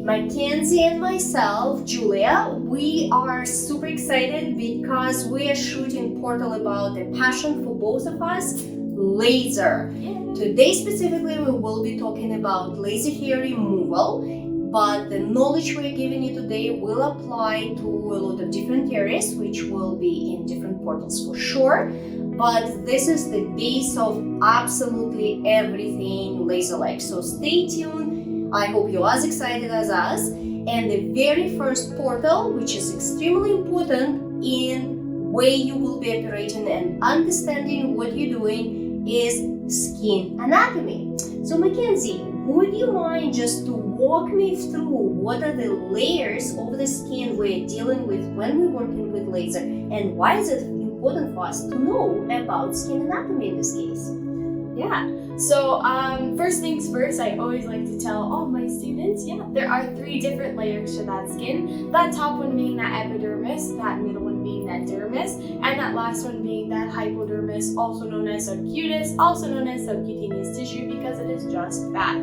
Mackenzie and myself, Julia, we are super excited because we are shooting portal about the passion for both of us, laser. Today specifically we will be talking about laser hair removal, but the knowledge we're giving you today will apply to a lot of different areas, which will be in different portals for sure. But this is the base of absolutely everything laser-like. So stay tuned. I hope you're as excited as us. And the very first portal, which is extremely important in way you will be operating and understanding what you're doing, is skin anatomy. So Mackenzie, would you mind just to walk me through what are the layers of the skin we're dealing with when we're working with laser, and why is it important for us to know about skin anatomy in this case? Yeah, so first things first, I always like to tell all my students, there are 3 different layers to that skin. That top one being that epidermis, that middle one being that dermis, and that last one being that hypodermis, also known as subcutis, also known as subcutaneous tissue because it is just fat.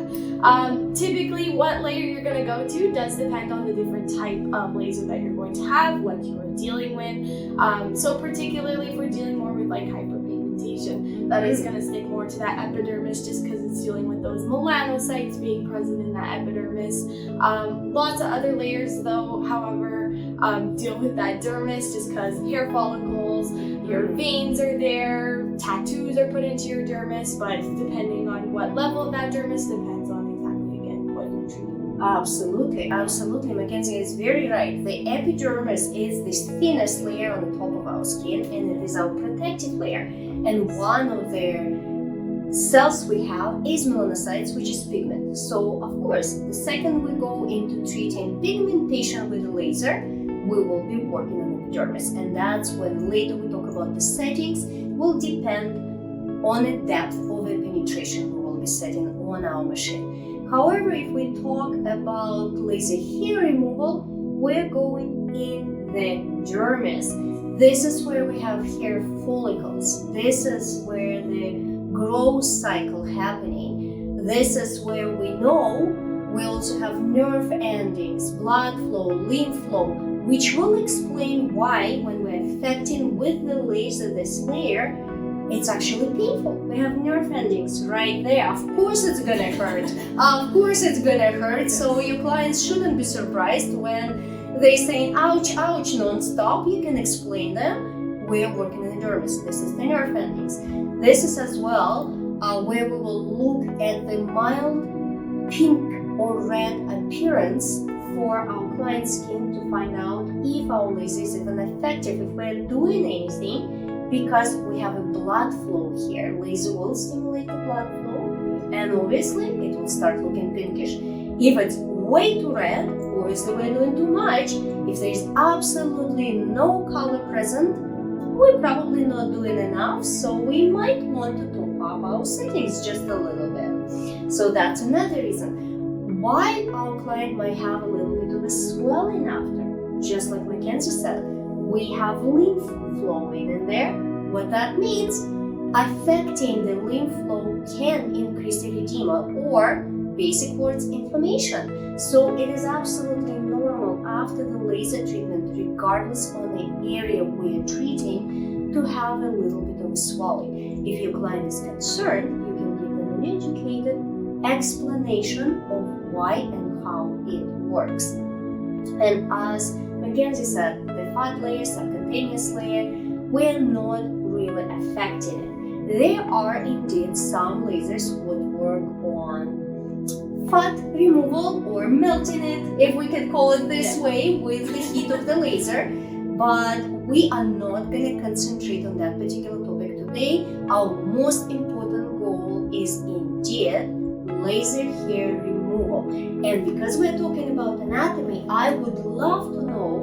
Typically, what layer you're going to go to does depend on the different type of laser that you're going to have, what you are dealing with. So particularly if we're dealing more with like hyperpigmentation, that is going to stick more to that epidermis just because it's dealing with those melanocytes being present in that epidermis. Lots of other layers though, however, deal with that dermis just because hair follicles, your veins are there, tattoos are put into your dermis, but depending on what level of that dermis depends on exactly again what you're treating. Absolutely, Mackenzie is very right. The epidermis is the thinnest layer on the top of our skin, and it is our protective layer. And one of the cells we have is melanocytes, which is pigment. So, of course, the second we go into treating pigmentation with a laser, we will be working on the epidermis. And that's when later we talk about the settings, will depend on the depth of the penetration we will be setting on our machine. However, if we talk about laser hair removal, we're going in the dermis. This is where we have hair follicles. This is where the growth cycle happening. This is where we know we also have nerve endings, blood flow, lymph flow, which will explain why when we're affecting with the laser this layer, it's actually painful. We have nerve endings right there. Of course it's gonna hurt. Of course it's gonna hurt. So your clients shouldn't be surprised when they say ouch, ouch, non-stop. You can explain them. We're working in the dermis. This is the nerve endings. This is as well where we will look at the mild pink or red appearance for our client's skin to find out if our laser is even effective, if we're doing anything, because we have a blood flow here. Laser will stimulate the blood flow, and obviously it will start looking pinkish. If it's way too red, obviously we're doing too much. If there's absolutely no color present, we're probably not doing enough, so we might want to top up our settings just a little bit. So that's another reason why our client might have a little bit of a swelling after. Just like Mackenzie said, we have lymph flowing in there. What that means, affecting the lymph flow can increase erythema, or basic words, inflammation. So it is absolutely normal after the laser treatment, regardless of the area we are treating, to have a little bit of swelling. If your client is concerned, you can give them an educated explanation of why and how it works. And as Mackenzie said, the fat layer, subcutaneous layer, we're not really affecting it. There are indeed some lasers would work on fat removal or melting it, if we can call it this way, with the heat of the laser, but we are not going to concentrate on that particular topic today. Our most important goal is indeed laser hair removal. And because we're talking about anatomy, I would love to know,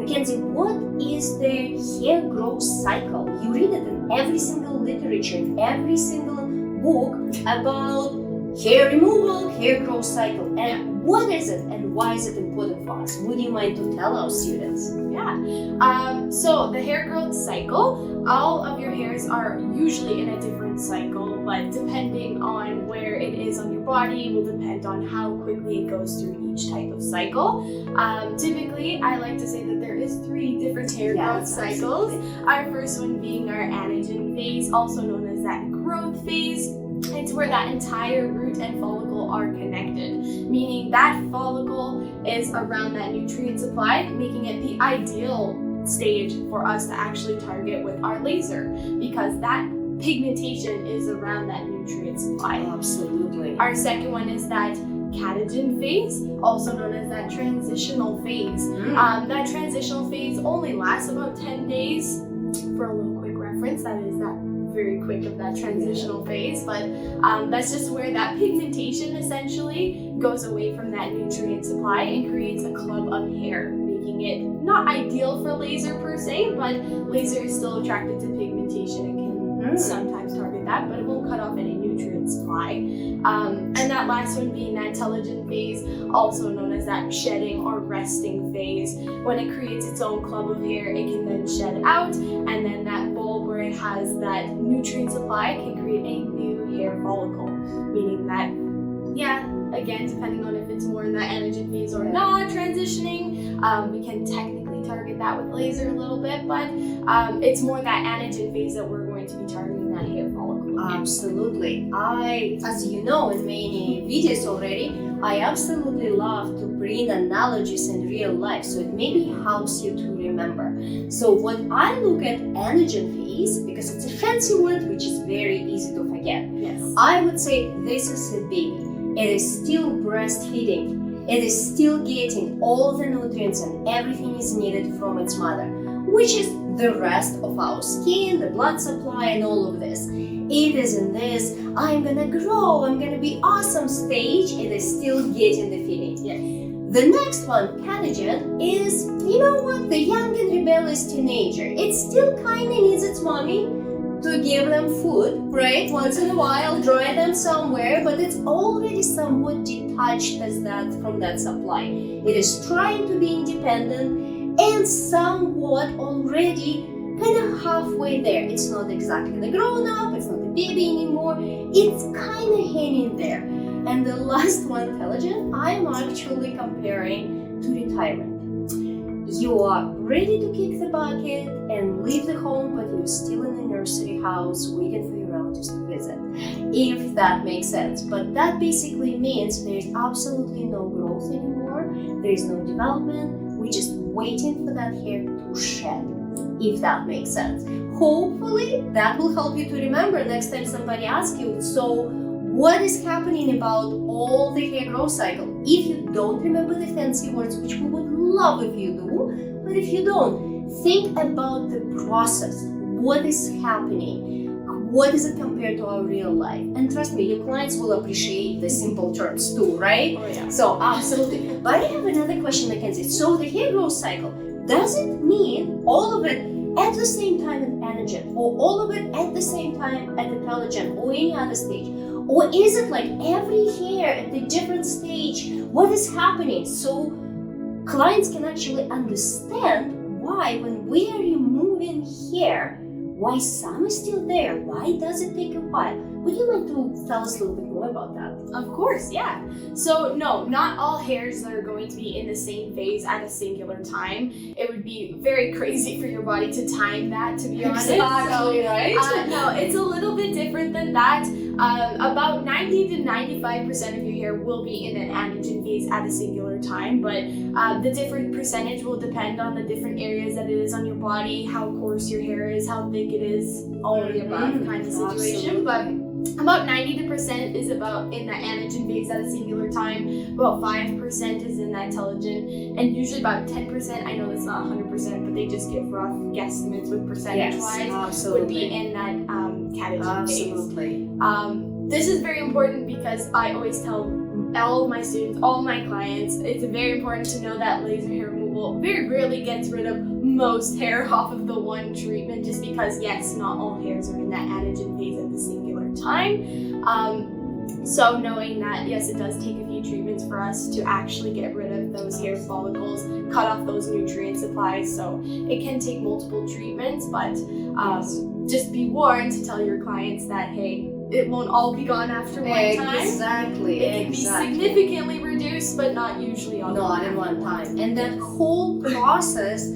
Mackenzie, what is the hair growth cycle? You read it in every single literature, in every single book about hair removal, hair growth cycle, and what is it and why is it important for us? Would you mind to tell our students? Yeah. So the hair growth cycle, all of your hairs are usually in a different cycle, but depending on where it is on your body will depend on how quickly it goes through each type of cycle. Typically, I like to say that there is 3 different hair growth cycles. Our first one being our anagen phase, also known as that growth phase. It's where that entire root and follicle are connected, meaning that follicle is around that nutrient supply, making it the ideal stage for us to actually target with our laser, because that pigmentation is around that nutrient supply. Absolutely. Our second one is that catagen phase, also known as that transitional phase. That transitional phase only lasts about 10 days. For a little quick reference, that is that very quick of that transitional phase, but that's just where that pigmentation essentially goes away from that nutrient supply and creates a clump of hair, making it not ideal for laser per se, but laser is still attracted to pigmentation and can sometimes target that, but it won't cut off any nutrient supply. And that last one being that telogen phase, also known as that shedding or resting phase. When it creates its own clump of hair, it can then shed out, and then that bulb where it has that nutrient supply can create a new hair follicle, meaning that, again, depending on if it's more in that anagen phase or not transitioning, we can technically target that with laser a little bit, but it's more that anagen phase that we're going to be targeting that hair follicle. Absolutely. As you know in many videos already, I absolutely love to bring analogies in real life, so it maybe helps you to remember. So when I look at anagen phase, because it's a fancy word which is very easy to forget, I would say this is a baby. It is still breastfeeding. It is still getting all the nutrients and everything is needed from its mother, which is the rest of our skin, the blood supply, and all of this. It is in this I'm gonna grow, I'm gonna be awesome stage. It is still getting the feeding. The next one, catagen, is, you know what, the young and rebellious teenager. It still kind of needs its mommy to give them food, right? Once in a while, dry them somewhere, but it's already somewhat detached from that supply. It is trying to be independent and somewhat already kind of halfway there. It's not exactly the grown-up, it's not the baby anymore, it's kind of hanging there. And the last one, telogen, I'm actually comparing to retirement. You are ready to kick the bucket and leave the home, but you're still in the nursery house waiting for your relatives to visit, if that makes sense. But that basically means there's absolutely no growth anymore, there's no development, we're just waiting for that hair to shed, if that makes sense. Hopefully that will help you to remember next time somebody asks you, so what is happening about all the hair growth cycle? If you don't remember the fancy words, which we would love if you do, but if you don't, think about the process. What is happening? What is it compared to our real life? And trust me, your clients will appreciate the simple terms too, right? Oh, yeah. So absolutely. But I have another question, Mackenzie. So the hair growth cycle, does it mean all of it at the same time at anagen, or all of it at the same time at the telogen, or any other stage? Or is it like every hair at a different stage? What is happening? So clients can actually understand why, when we are removing hair, why some is still there? Why does it take a while? Would you like to tell us a little bit more about that? Of course, yeah. So no, not all hairs are going to be in the same phase at a singular time. It would be very crazy for your body to time that, to be honest. Exactly, right? No, it's a little bit different than that. About 90 to 95% of your hair will be in an anagen phase at a singular time, but the different percentage will depend on the different areas that it is on your body, how coarse your hair is, how thick it is, all of the above kind of situation. Absolutely. But about 90% is about in that anagen phase at a singular time, about 5% is in that telogen, and usually about 10%, I know that's not 100%, but they just give rough guesstimates with percentage-wise, would be in that catagen phase. Absolutely. This is very important because I always tell all of my students, all my clients, it's very important to know that laser hair removal very rarely gets rid of most hair off of the one treatment, just because, yes, not all hairs are in that anagen phase at the singular time. So knowing that, yes, it does take a few treatments for us to actually get rid of those hair follicles, cut off those nutrient supplies. So it can take multiple treatments, but just be warned to tell your clients that, hey, it won't all be gone after one time. Exactly. It can be significantly reduced, but not usually all not in one time. And that whole process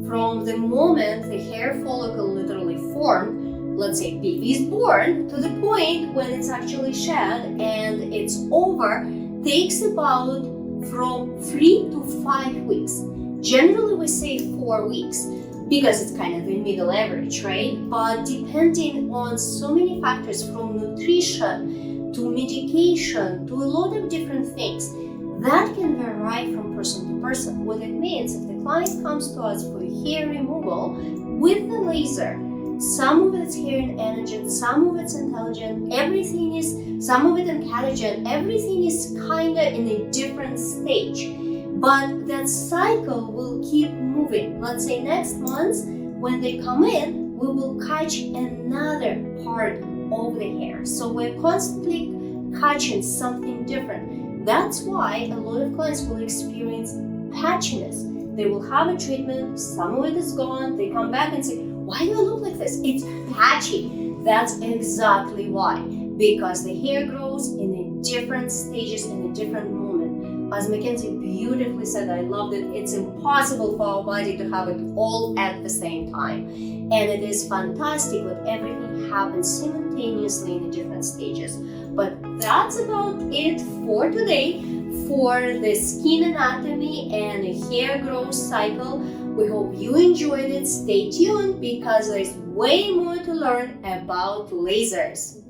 from the moment the hair follicle literally formed, let's say baby is born, to the point when it's actually shed and it's over, takes about from 3 to 5 weeks. Generally we say 4 weeks because it's kind of the middle average, right? But depending on so many factors, from nutrition to medication to a lot of different things, that can vary from person to person. What it means, if the client comes to us for hair removal with the laser, some of it's hair and anagen, some of it's intelligent, everything is, some of it in catagen, everything is kind of in a different stage. But that cycle will keep moving. Let's say next month, when they come in, we will catch another part of the hair. So we're constantly catching something different. That's why a lot of clients will experience patchiness. They will have a treatment, some of it is gone, they come back and say, why do I look like this? It's patchy. That's exactly why. Because the hair grows in different stages, in a different moment. As Mackenzie beautifully said, I loved it, it's impossible for our body to have it all at the same time. And it is fantastic that everything happens simultaneously in the different stages. But that's about it for today, for the skin anatomy and hair growth cycle. We hope you enjoyed it. Stay tuned because there's way more to learn about lasers.